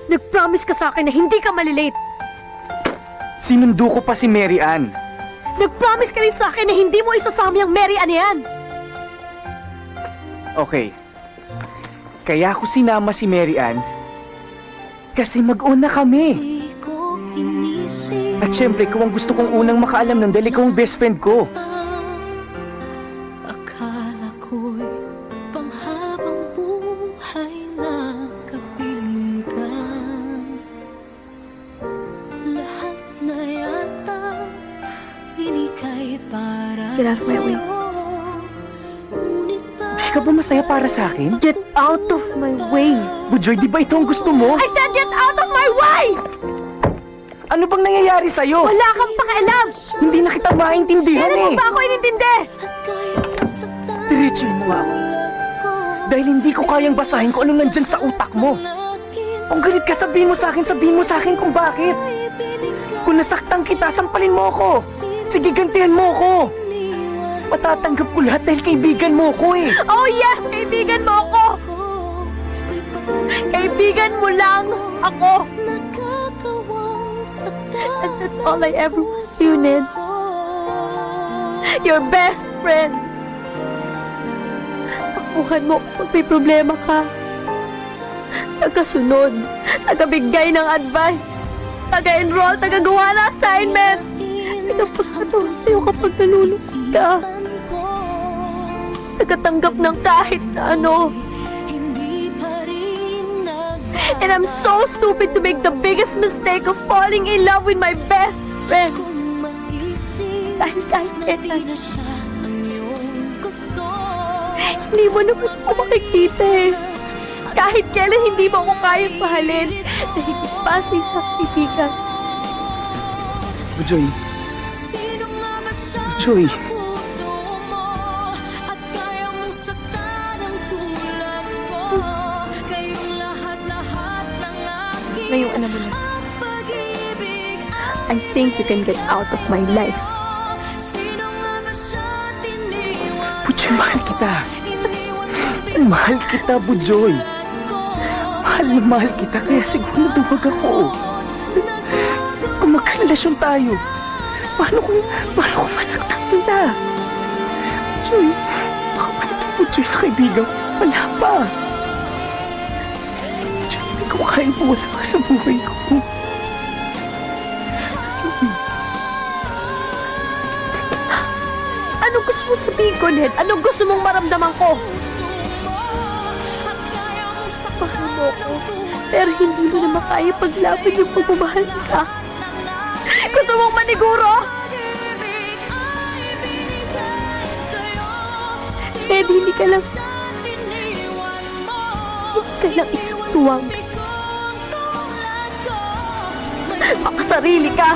Nag-promise ka sa akin na hindi ka malilate. Sinundo ko pa si Mary Ann. Nag-promise ka rin sa akin na hindi mo isasama yung Mary Ann yan. Okay. Kaya ako sinama si Mary Ann kasi mag-una kami. At syempre, ikaw ang gusto kong unang makaalam ng dahil ikaw ang best friend ko. Akala ko'y panghabang buhay na kapiling ka. Lahat na yata inika'y para Get out of my way. Ngunit Di ka ba masaya para sa akin? Get out of my way. Bujoy, di ba ito ang gusto mo? I said get out of my way! Ano bang nangyayari sa'yo? Wala kang pakialam! Hindi na kita maintindihan Kailan mo eh. ba ako inintindi? Diretsuhin mo ako. Dahil hindi ko kayang basahin kung anong nandyan sa utak mo. Kung galit ka, sabihin mo sa akin kung bakit. Kung nasaktan kita, sampalin mo ako. Sige, gantihan mo ako. Matatanggap ko lahat dahil kaibigan mo ako eh. Oh yes! Kaibigan mo ako! Kaibigan mo lang ako! And that's all I ever was to you, Ned. Your best friend. Takuhan mo kung may problema ka. Tagasunod. Tagabigay ng advice. Taga-enroll. Tagagawa ng assignment. Pinapagkatawa sa'yo kapag nalulungkot ka. Tagatanggap ng kahit na ano. And I'm so stupid to make the biggest mistake of falling in love with my best friend. Dahil kahit kailan, hindi mo naman ako makikita eh. Kahit kailan hindi mo ako kayang mahalin na higit pa sa isang kaibigan. Bujoy. Bujoy. Ngayong alam mo na, I think you can get out of my life. Bujoy, mahal kita. Mahal kita, Bujoy. Mahal na mahal kita, kaya siguro duwag ako. Kung magkarelasyon tayo, paano kung masaktan kita? Bujoy, baka pa ito, Bujoy, na kaibigan ko. Wala pa. Bujoy, hindi ko kayang mawala ka sa buhay ko. Anong gusto mo sabihin ko, Ned? Anong gusto mong maramdaman ko? Mahal mo ko, pero hindi mo na makaya paglaban yung pagmamahal mo sa akin. Gusto mong maniguro? Ned, hindi ka lang isang tuwang. Makasarili ka.